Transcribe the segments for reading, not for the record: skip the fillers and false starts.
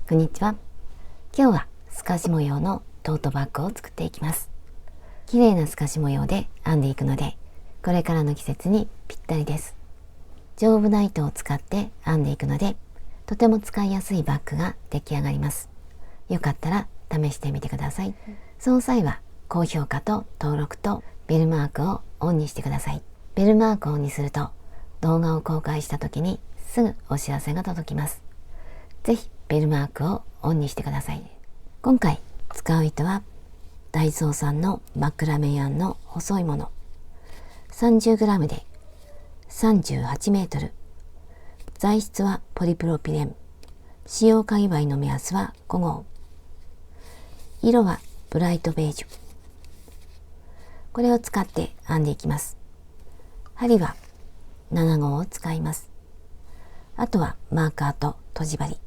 こんにちは。今日は透かし模様のトートバッグを作っていきます。綺麗な透かし模様で編んでいくので、これからの季節にぴったりです。丈夫な糸を使って編んでいくので、とても使いやすいバッグが出来上がります。よかったら試してみてください。その際は高評価と登録とベルマークをオンにしてください。ベルマークをオンにすると動画を公開した時にすぐお知らせが届きます。ぜひベルマークをオンにしてください。今回使う糸はダイソーさんのマクラメヤンの細いもの 30g で38メートル。材質はポリプロピレン。使用かぎ針の目安は5号。色はブライトベージュ。これを使って編んでいきます。針は7号を使います。あとはマーカーととじ針。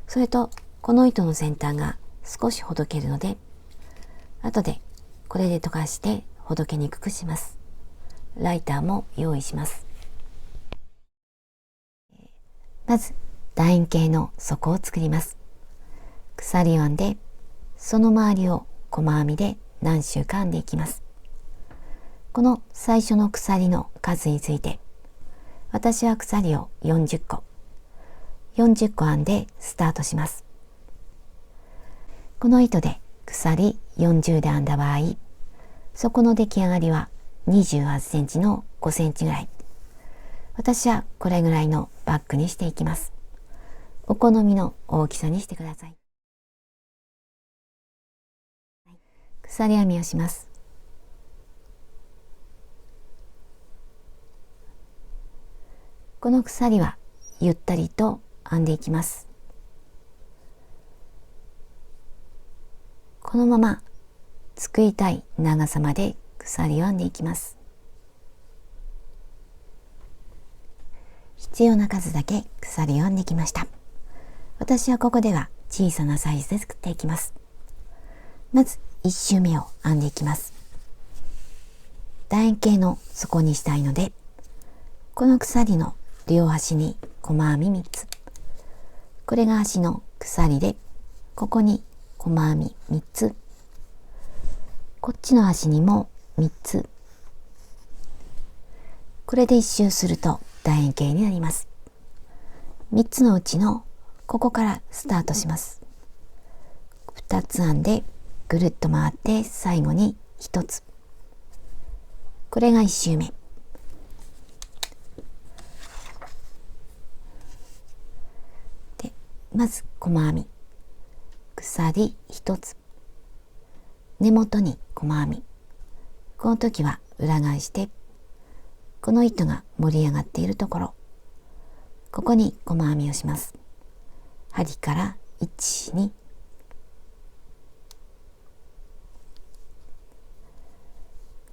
それとこの糸の先端が少しほどけるので、後でこれで溶かしてほどけにくくします。ライターも用意します。まず楕円形の底を作ります。鎖編んでその周りを細編みで何周か編んでいきます。この最初の鎖の数について、私は鎖を40個編んでスタートします。この糸で鎖40で編んだ場合、底の出来上がりは28センチの5センチぐらい。私はこれぐらいのバッグにしていきます。お好みの大きさにしてください。鎖編みをします。この鎖はゆったりと編んでいきます。このまま作りたい長さまで鎖を編んでいきます。必要な数だけ鎖を編んできました。私はここでは小さなサイズで作っていきます。まず1周目を編んでいきます。楕円形の底にしたいので、この鎖の両端に細編み3つ。これが端の鎖で、ここに細編み3つ。こっちの端にも3つ。これで1周すると楕円形になります。3つのうちのここからスタートします。2つ編んでぐるっと回って最後に1つ。これが1周目。で、まず細編み。鎖1つ。根元に細編み。この時は裏返して、この糸が盛り上がっているところ、ここに細編みをします。針から1、2、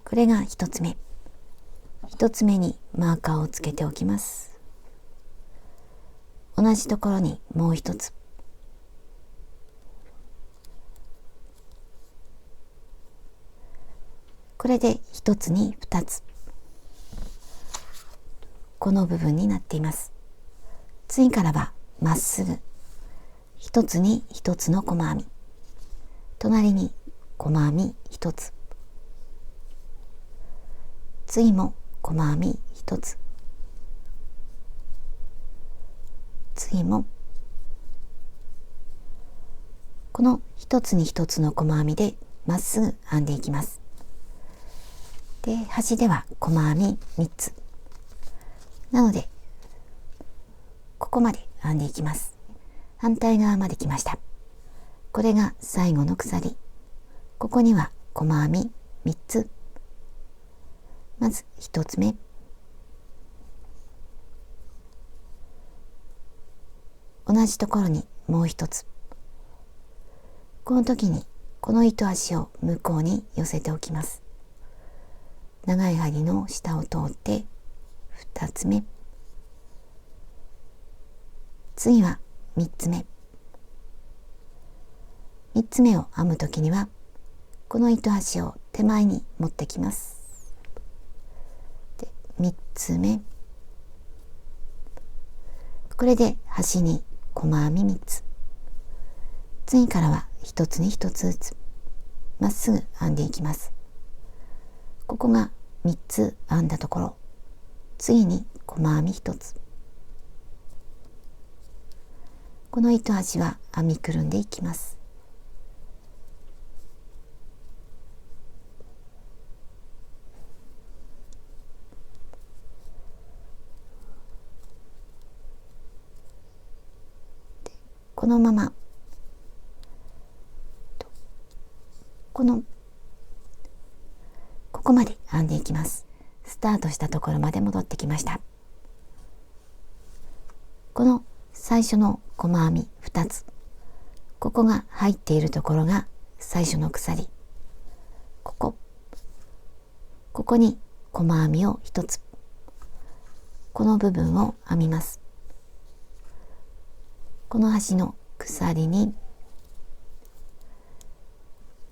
これが1つ目。1つ目にマーカーをつけておきます。同じところにもう1つ。これで1つに2つ。この部分になっています。次からはまっすぐ。1つに1つの細編み。隣に細編み1つ。次も細編み1つ。次もこの1つに1つの細編みでまっすぐ編んでいきます。で、端では細編み3つ。なのでここまで編んでいきます。反対側まで来ました。これが最後の鎖。ここには細編み3つ。まず1つ目。同じところにもう1つ。この時にこの糸端を向こうに寄せておきます。長い針の下を通って2つ目。次は3つ目。3つ目を編むときにはこの糸端を手前に持ってきます。で、3つ目。これで端に細編み3つ。次からは一つに一つずつまっすぐ編んでいきます。ここが3つ編んだところ、次に細編み1つ。この糸端は編みくるんでいきます。このままここまで編んでいきます。スタートしたところまで戻ってきました。この最初の細編み2つ、ここが入っているところが最初の鎖。ここに細編みを1つ、この部分を編みます。この端の鎖に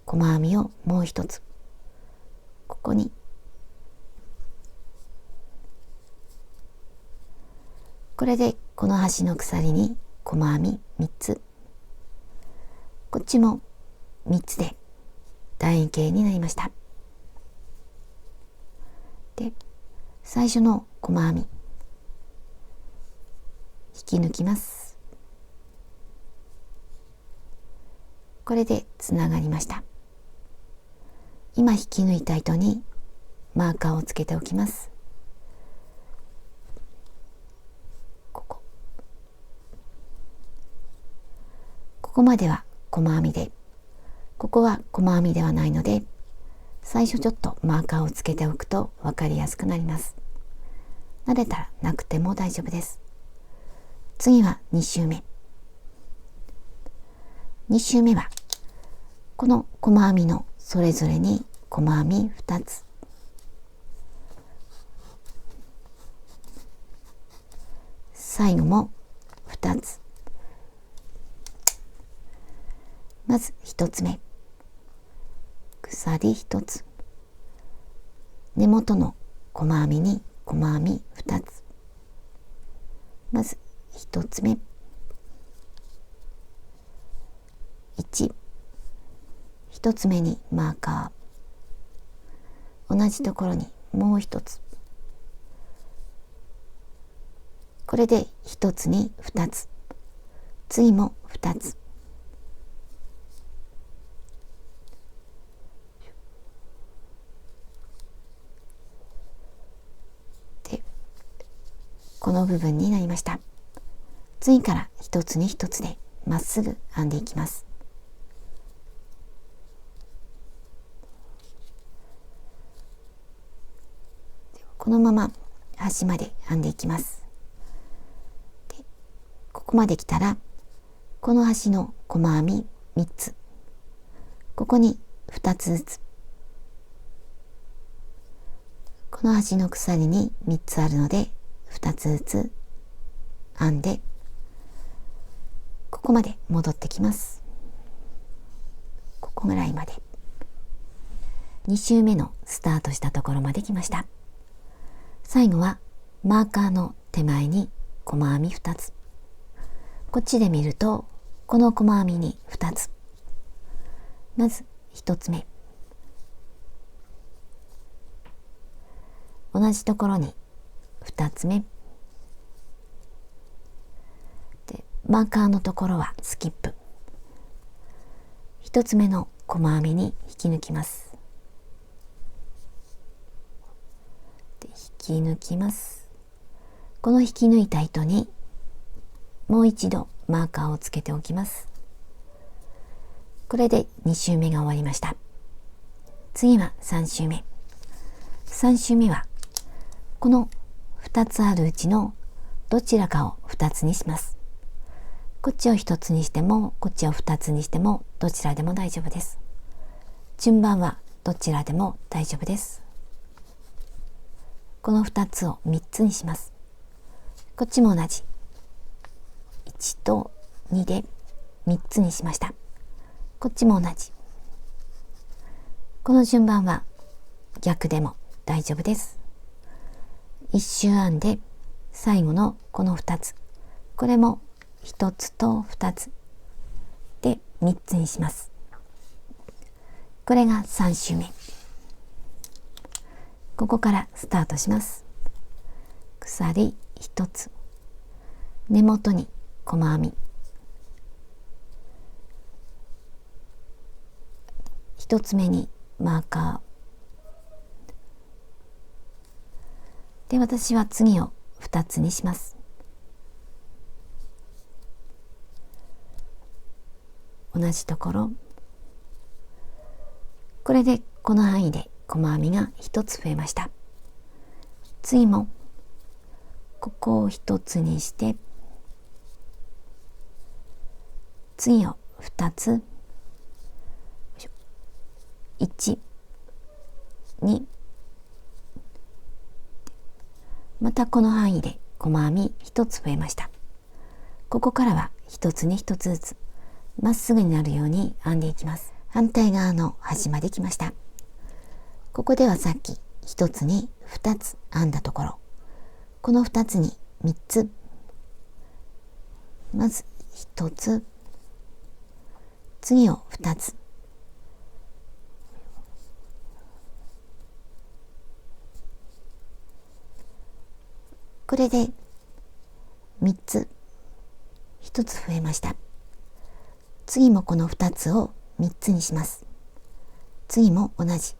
細編みをもう1つ、ここにこれでこの端の鎖に細編み3つ、こっちも3つで楕円形になりました。で、最初の細編み引き抜きます。これでつながりました。今引き抜いた糸にマーカーをつけておきます。ここまでは細編みで、ここは細編みではないので、最初ちょっとマーカーをつけておくと分かりやすくなります。慣れたらなくても大丈夫です。次は2周目。2周目はこの細編みのそれぞれに細編み2つ、最後も2つ。まず1つ目、鎖1つ、根元の細編みに細編み2つ。まず1つ目、1つ目にマーカー、同じところにもう1つ、これで1つに2つ、次も2つ。この部分になりました。次から一つに一つでまっすぐ編んでいきます。このまま端まで編んでいきます。で、ここまで来たらこの端の細編み3つ、ここに2つずつ、この端の鎖に3つあるので2つずつ編んで、ここまで戻ってきます。ここぐらいまで。2周目のスタートしたところまで来ました。最後はマーカーの手前に細編み2つ。こっちで見るとこの細編みに2つ。まず1つ目、同じところに2つ目で、マーカーのところはスキップ。1つ目の細編みに引き抜きます。で、引き抜きます。この引き抜いた糸にもう一度マーカーをつけておきます。これで2周目が終わりました。次は3周目。3周目はこの2つあるうちのどちらかを2つにします。こっちを1つにしてもこっちを2つにしてもどちらでも大丈夫です。順番はどちらでも大丈夫です。この2つを3つにします。こっちも同じ1と2で3つにしました。こっちも同じ。この順番は逆でも大丈夫です。1周編んで最後のこの2つ、これも1つと2つで3つにします。これが3周目。ここからスタートします。鎖1つ、根元に細編み、1つ目にマーカーで、私は次を2つにします。同じところ、これでこの範囲で細編みが1つ増えました。次もここを1つにして、次を2つ、1、2、またこの範囲で細編み1つ増えました。ここからは1つに1つずつまっすぐになるように編んでいきます。反対側の端まで来ました。ここではさっき1つに2つ編んだところ、この2つに3つ、まず1つ、次を2つ、これで3つ、1つ増えました。次もこの2つを3つにします。次も同じ。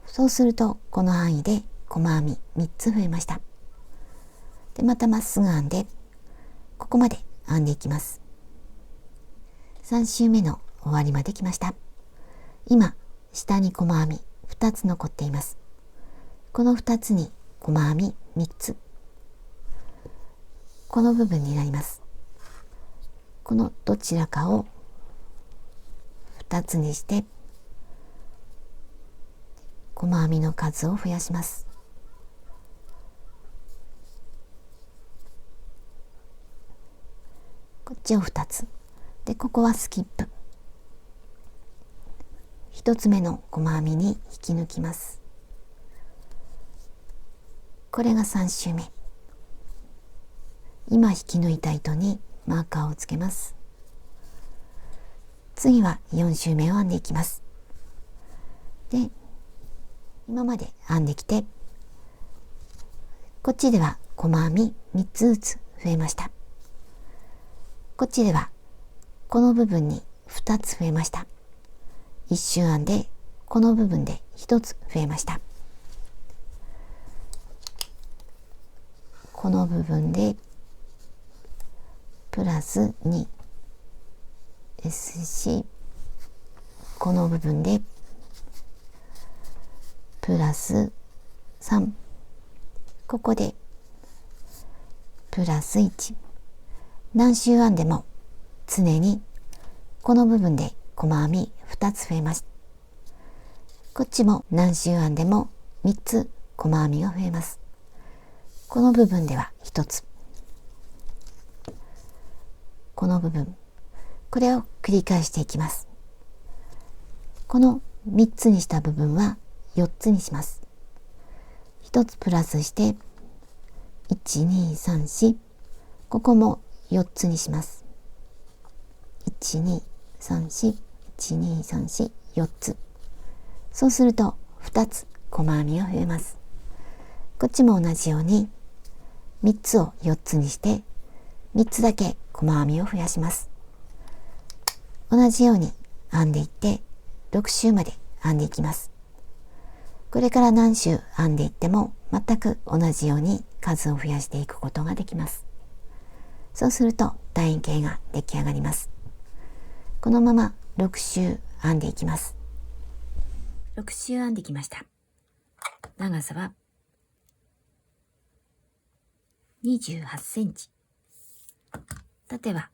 そうするとこの範囲で細編み3つ増えました。で、またまっすぐ編んで、ここまで編んでいきます。3周目の終わりまで来ました。今、下に細編み2つ残っています。この2つに細編み3つ。この部分になります。このどちらかを2つにして、細編みの数を増やします。こっちを2つ。で、ここはスキップ。1つ目の細編みに引き抜きます。これが3周目。今引き抜いた糸にマーカーをつけます。次は4周目を編んでいきます。で、今まで編んできて、こっちでは細編み3つずつ増えました。こっちではこの部分に2つ増えました。1周編んでこの部分で1つ増えました。この部分でプラス2ですし、この部分でプラス3、ここでプラス1。何周編んでも常にこの部分で細編み2つ増えます。こっちも何周編んでも3つ細編みが増えます。この部分では1つ。この部分、これを繰り返していきます。この3つにした部分は4つにします。1つプラスして1、2、3、4、ここも4つにします。1、2、3、4、1、2、3、4、4つ。そうすると2つ細編みが増えます。こっちも同じように3つを4つにして3つだけ細編みを増やします。同じように編んでいって6周まで編んでいきます。これから何周編んでいっても全く同じように数を増やしていくことができます。そうすると楕円形が出来上がります。このまま6周編んでいきます。6周編んできました。長さは28センチ。縦は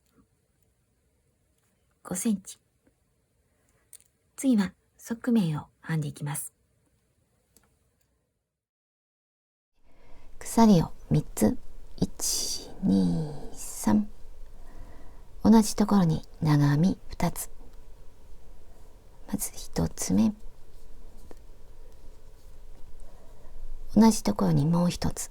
5センチ。次は側面を編んでいきます。鎖を3つ、1、2、3。同じところに長編み2つ。まず1つ目。同じところにもう1つ。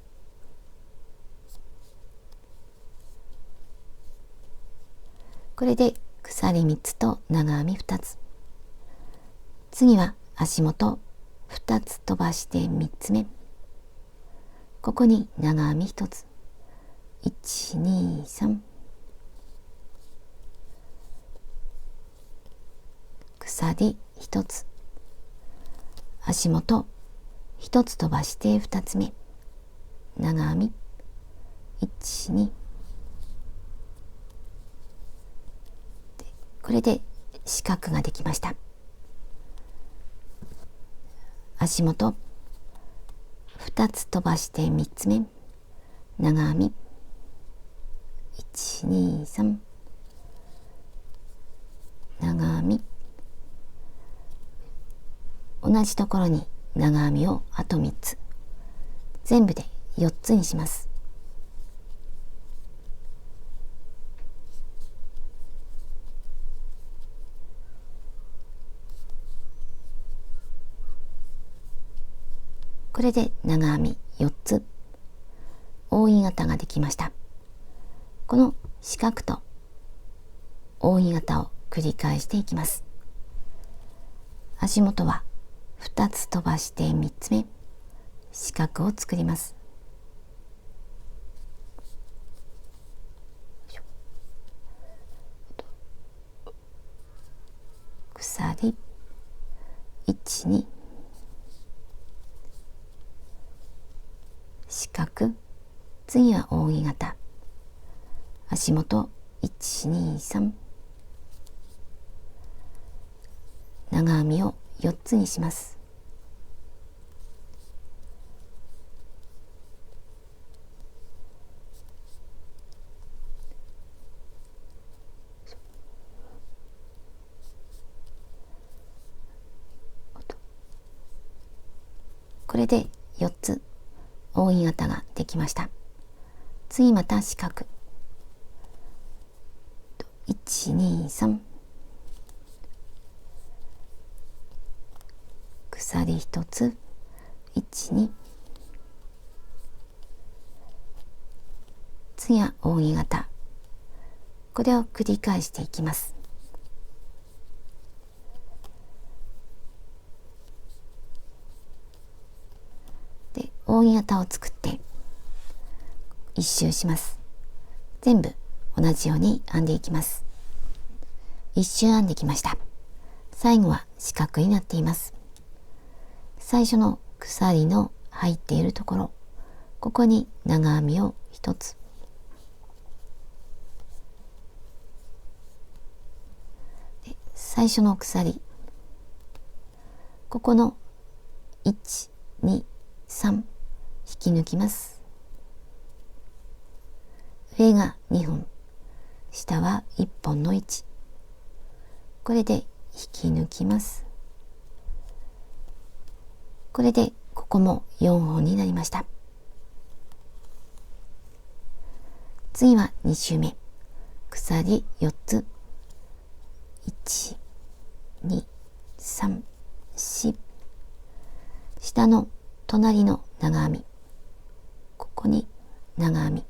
これで鎖3つと長編み2つ。次は足元2つ飛ばして3つ目。ここに長編み1つ。1、2、3。鎖1つ。足元1つ飛ばして2つ目。長編み。1、2。これで四角ができました。足元2つ飛ばして3つ目。長編み。1、2、3。長編み。同じところに長編みをあと3つ。全部で4つにします。これで長編み4つ、扇形ができました。この四角と扇形を繰り返していきます。足元は2つ飛ばして3つ目、四角を作ります。鎖1、2、四角、次は扇形、足元1、2、3、長編みを4つにします。これで4つ扇形ができました。次また四角。1、2、3。鎖1つ。1、2。次は扇形。これを繰り返していきます。で、扇形を作って一周します。全部同じように編んでいきます。一周編んできました。最後は四角になっています。最初の鎖の入っているところ、ここに長編みを1つ。で、最初の鎖、ここの1、2、3引き抜きます。上が2本、下は1本の位置。これで引き抜きます。これでここも4本になりました。次は2周目。鎖4つ。1、2、3、4。下の隣の長編み。ここに長編み。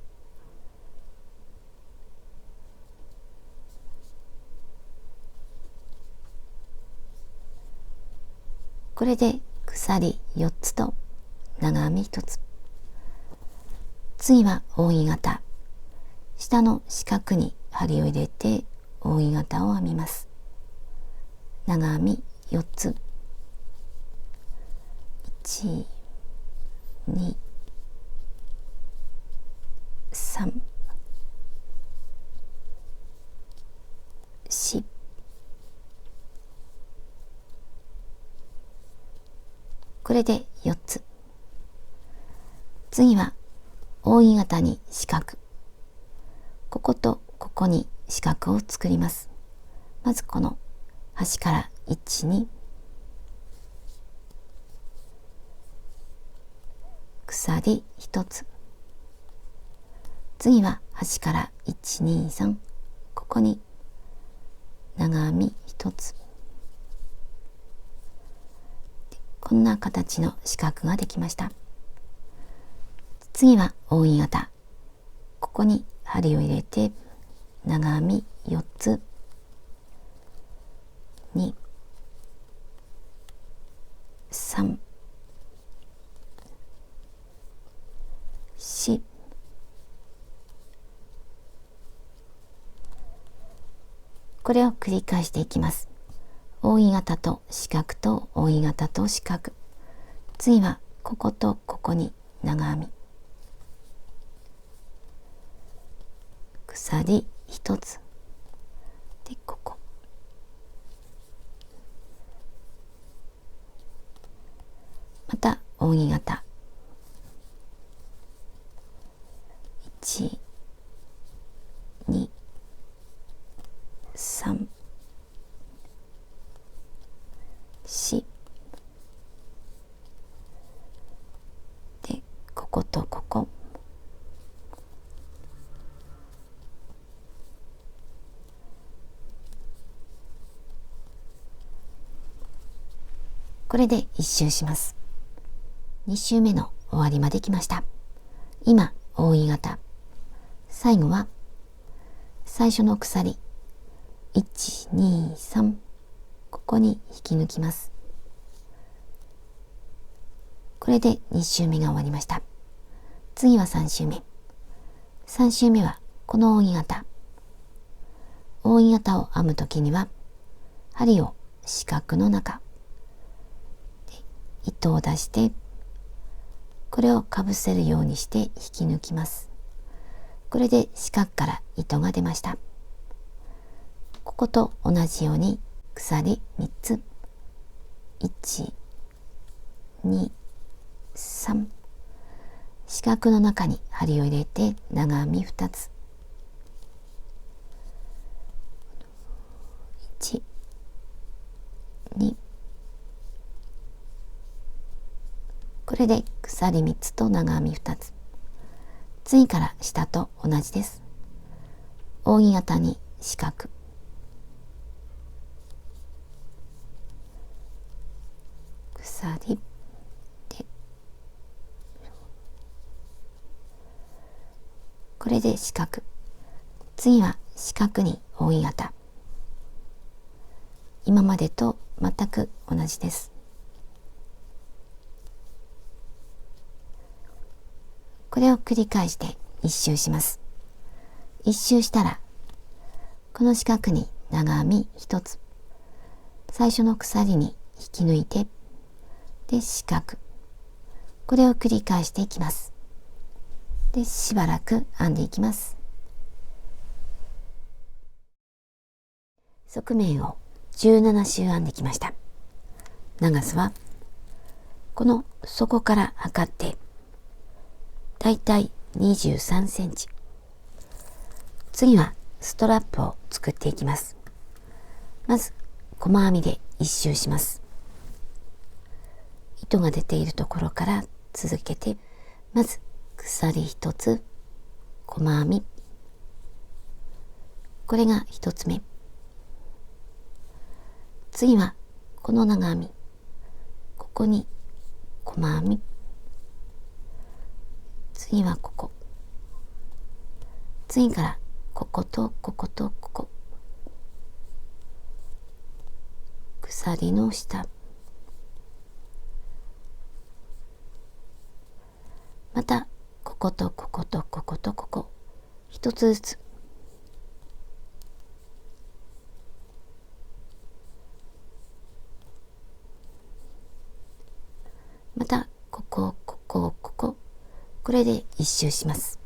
これで鎖4つと長編み1つ。次は扇形。下の四角に針を入れて扇形を編みます。長編み4つ。1、2、3、4。これで4つ。次は扇形に四角。こことここに四角を作ります。まずこの端から1、2。鎖1つ。次は端から1、2、3。ここに長編み1つ。こんな形の四角ができました。次は扇形。ここに針を入れて長編み4つ。これを繰り返していきます。扇形と四角と扇形と四角。次はこことここに長編み。鎖一つ。で、ここ。また扇形。1、2、3、4で、こことここ。これで1周します。2周目の終わりまで来ました。今、扇形。最後は、最初の鎖。1、2、3。ここに引き抜きます。これで2周目が終わりました。次は3周目。3周目はこの扇形。扇形を編むときには、針を四角の中。糸を出して、これをかぶせるようにして引き抜きます。これで四角から糸が出ました。ここと同じように鎖3つ。1、2、3。四角の中に針を入れて長編み2つ。1、2。これで鎖3つと長編み2つ。次から下と同じです。扇形に四角。鎖で、これで四角。次は四角に扇形。今までと全く同じです。これを繰り返して1周します。1周したら、この四角に長編み1つ。最初の鎖に引き抜いて、で、四角。これを繰り返していきます。で、しばらく編んでいきます。側面を17周編んできました。長さは、この底から測って、だいたい23センチ。次はストラップを作っていきます。まず、細編みで1周します。糸が出ているところから続けて、まず鎖1つ、細編み。これが1つ目。次はこの長編み。ここに細編み。次はここ。次からこことこことここ。鎖の下。またこことこことこことここ。一つずつ。またここここここ。これで一周します。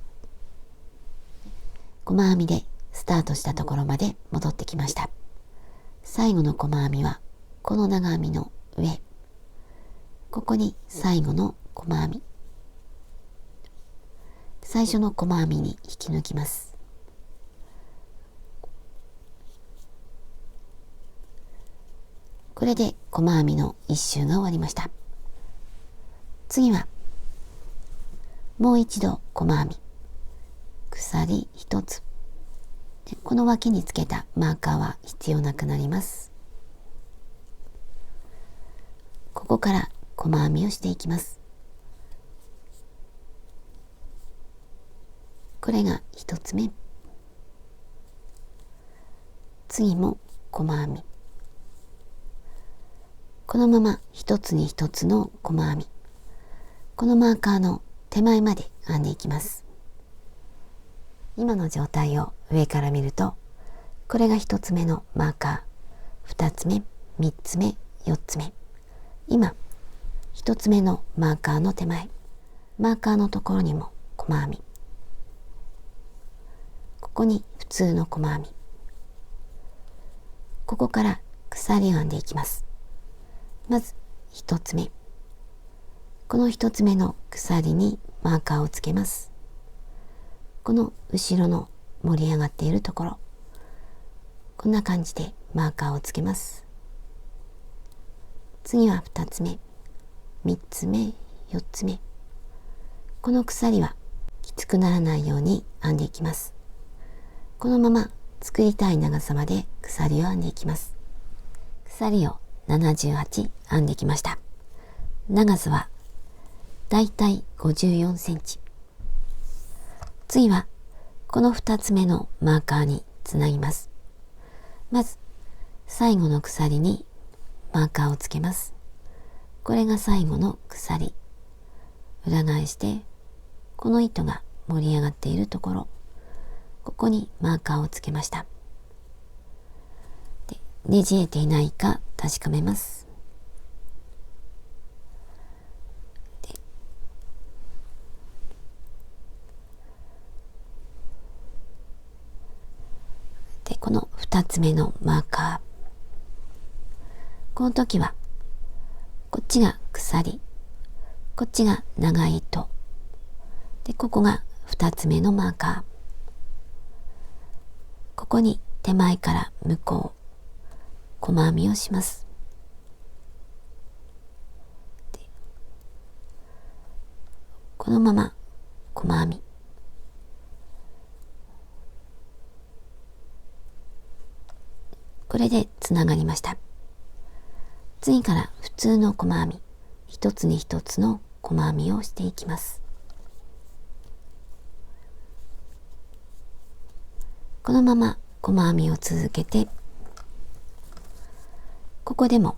細編みでスタートしたところまで戻ってきました。最後の細編みはこの長編みの上。ここに最後の細編み。最初の細編みに引き抜きます。これで細編みの一周が終わりました。次はもう一度細編み。鎖一つ。で、この脇につけたマーカーは必要なくなります。ここから細編みをしていきます。これが一つ目。次も細編み。このまま一つに一つの細編み。このマーカーの手前まで編んでいきます。今の状態を上から見ると、これが1つ目のマーカー、2つ目、3つ目、4つ目。今1つ目のマーカーの手前、マーカーのところにも細編み、ここに普通の細編み、ここから鎖を編んでいきます。まず1つ目、この1つ目の鎖にマーカーをつけます。この後ろの盛り上がっているところ、こんな感じでマーカーをつけます。次は2つ目、3つ目、4つ目。この鎖はきつくならないように編んでいきます。このまま作りたい長さまで鎖を編んでいきます。鎖を78編んできました。長さはだいたい54センチ。次はこの2つ目のマーカーにつなぎます。まず最後の鎖にマーカーをつけます。これが最後の鎖。裏返してこの糸が盛り上がっているところ、ここにマーカーをつけました。で、ねじれていないか確かめます。で、この2つ目のマーカー。この時はこっちが鎖、こっちが長い糸。で、ここが2つ目のマーカー。ここに手前から向こう、細編みをします。このまま細編み。これでつながりました。次から普通の細編み、一つに一つの細編みをしていきます。このまま細編みを続けて、ここでも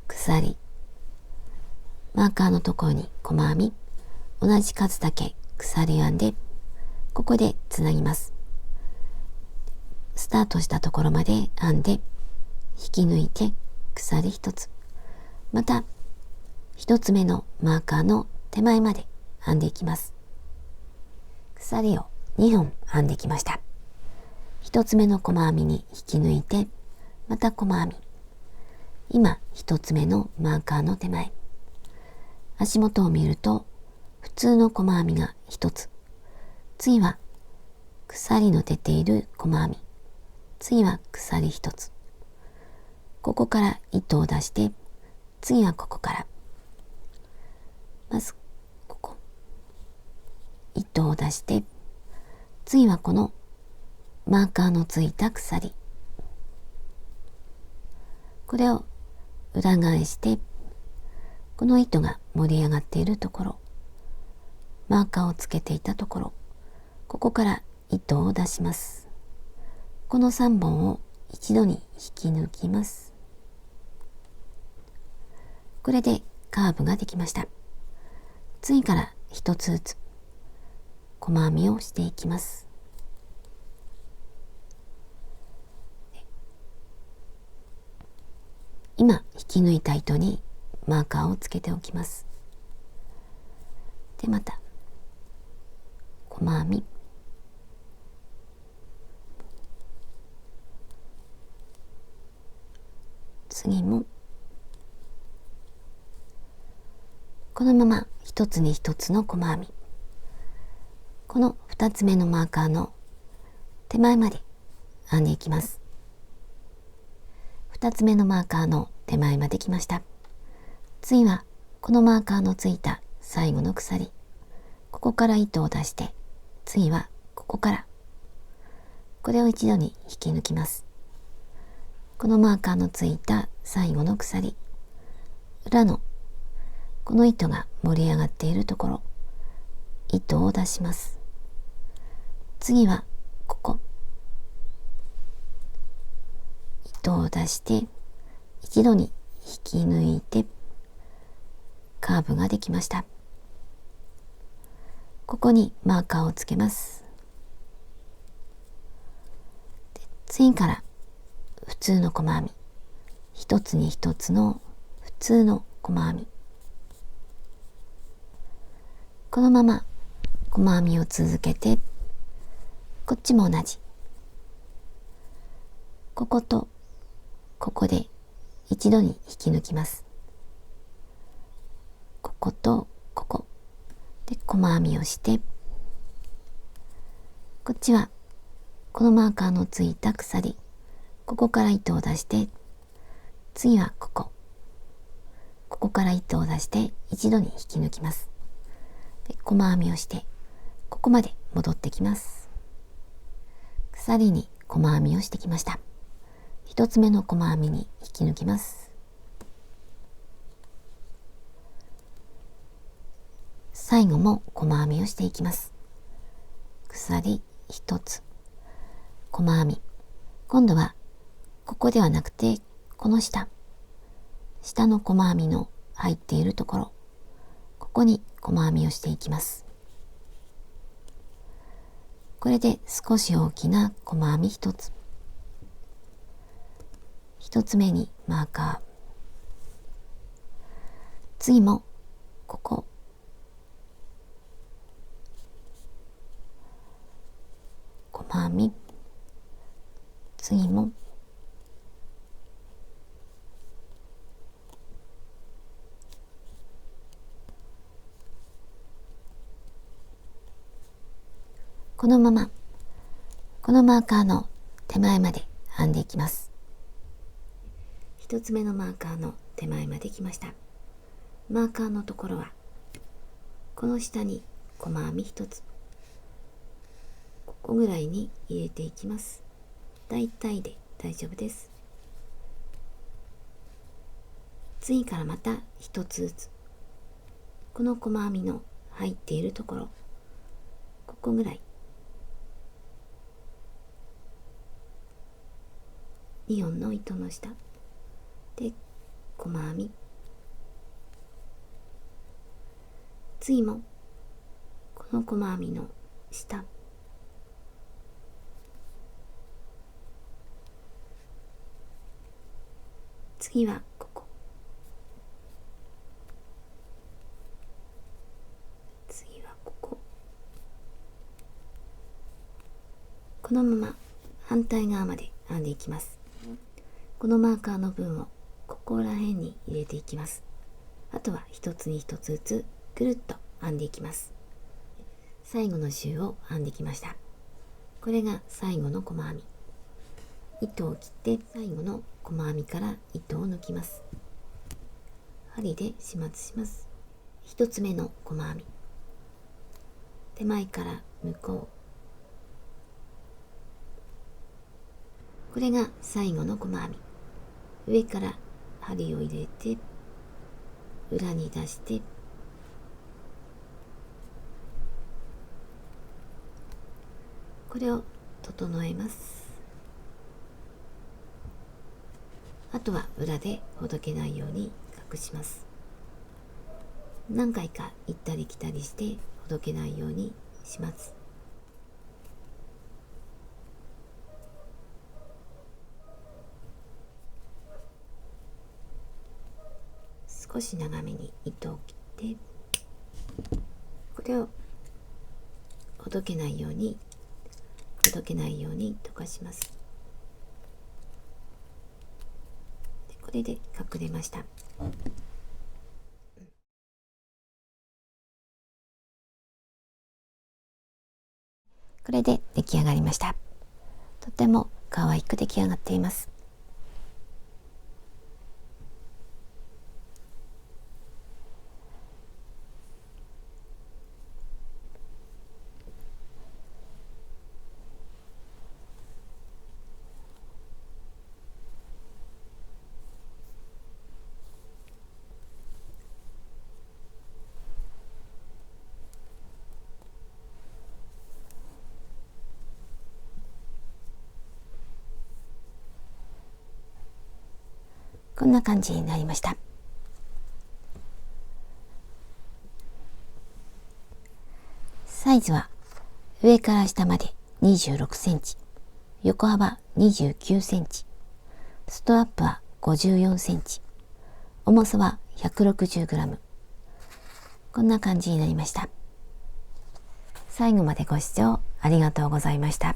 鎖、マーカーのところに細編み、同じ数だけ鎖を編んで、ここでつなぎます。スタートしたところまで編んで、引き抜いて鎖一つ、また一つ目のマーカーの手前まで編んでいきます。鎖を2本編んできました。一つ目の細編みに引き抜いて、また細編み。今一つ目のマーカーの手前。足元を見ると普通の細編みが一つ。次は鎖の出ている細編み。次は鎖一つ。ここから糸を出して、次はここから。まずここ。糸を出して、次はこのマーカーのついた鎖。これを裏返して、この糸が盛り上がっているところ、マーカーをつけていたところ、ここから糸を出します。この3本を一度に引き抜きます。これでカーブができました。次から一つずつ細編みをしていきます。今引き抜いた糸にマーカーをつけておきます。で、また細編み、次もこのまま一つに一つの細編み、この2つ目のマーカーの手前まで編んでいきます。2つ目のマーカーの手前まで来ました。次はこのマーカーのついた最後の鎖、ここから糸を出して、次はここからこれを一度に引き抜きます。このマーカーのついた最後の鎖、裏のこの糸が盛り上がっているところ、糸を出します。次はここ、糸を出して一度に引き抜いてカーブができました。ここにマーカーをつけます。で、次から普通の細編み、一つに一つの普通の細編み、このまま細編みを続けて、こっちも同じ、こことここで一度に引き抜きます。こことここで細編みをして、こっちはこのマーカーのついた鎖、ここから糸を出して、次はここから糸を出して一度に引き抜きます。で細編みをしてここまで戻ってきます。鎖に細編みをしてきました。一つ目の細編みに引き抜きます。最後も細編みをしていきます。鎖一つ、細編み、今度はここではなくてこの下の細編みの入っているところ、ここに細編みをしていきます。これで少し大きな細編み一つ、一つ目にマーカー、次もここ、細編み、次もこのままこのマーカーの手前まで編んでいきます。一つ目のマーカーの手前まで来ました。マーカーのところはこの下に細編み一つ、ここぐらいに入れていきます。だいたいで大丈夫です。次からまた一つずつ、この細編みの入っているところ、ここぐらい2本の糸の下で細編み、次もこの細編みの下、次はここ、次はここ、このまま反対側まで編んでいきます。このマーカーの分をここら辺に入れていきます。あとは一つに一つずつぐるっと編んでいきます。最後の周を編んできました。これが最後の細編み。糸を切って最後の細編みから糸を抜きます。針で始末します。一つ目の細編み、手前から向こう、これが最後の細編み。上から針を入れて裏に出して、これを整えます。あとは裏でほどけないように隠します。何回か行ったり来たりしてほどけないようにします。少し長めに糸を切って、これをほどけないように溶かします。でこれで隠れました。これで出来上がりました。とても可愛く出来上がっています。こんな感じになりました。サイズは上から下まで26センチ、横幅29センチ、ストラップは54センチ、重さは 160g。こんな感じになりました。最後までご視聴ありがとうございました。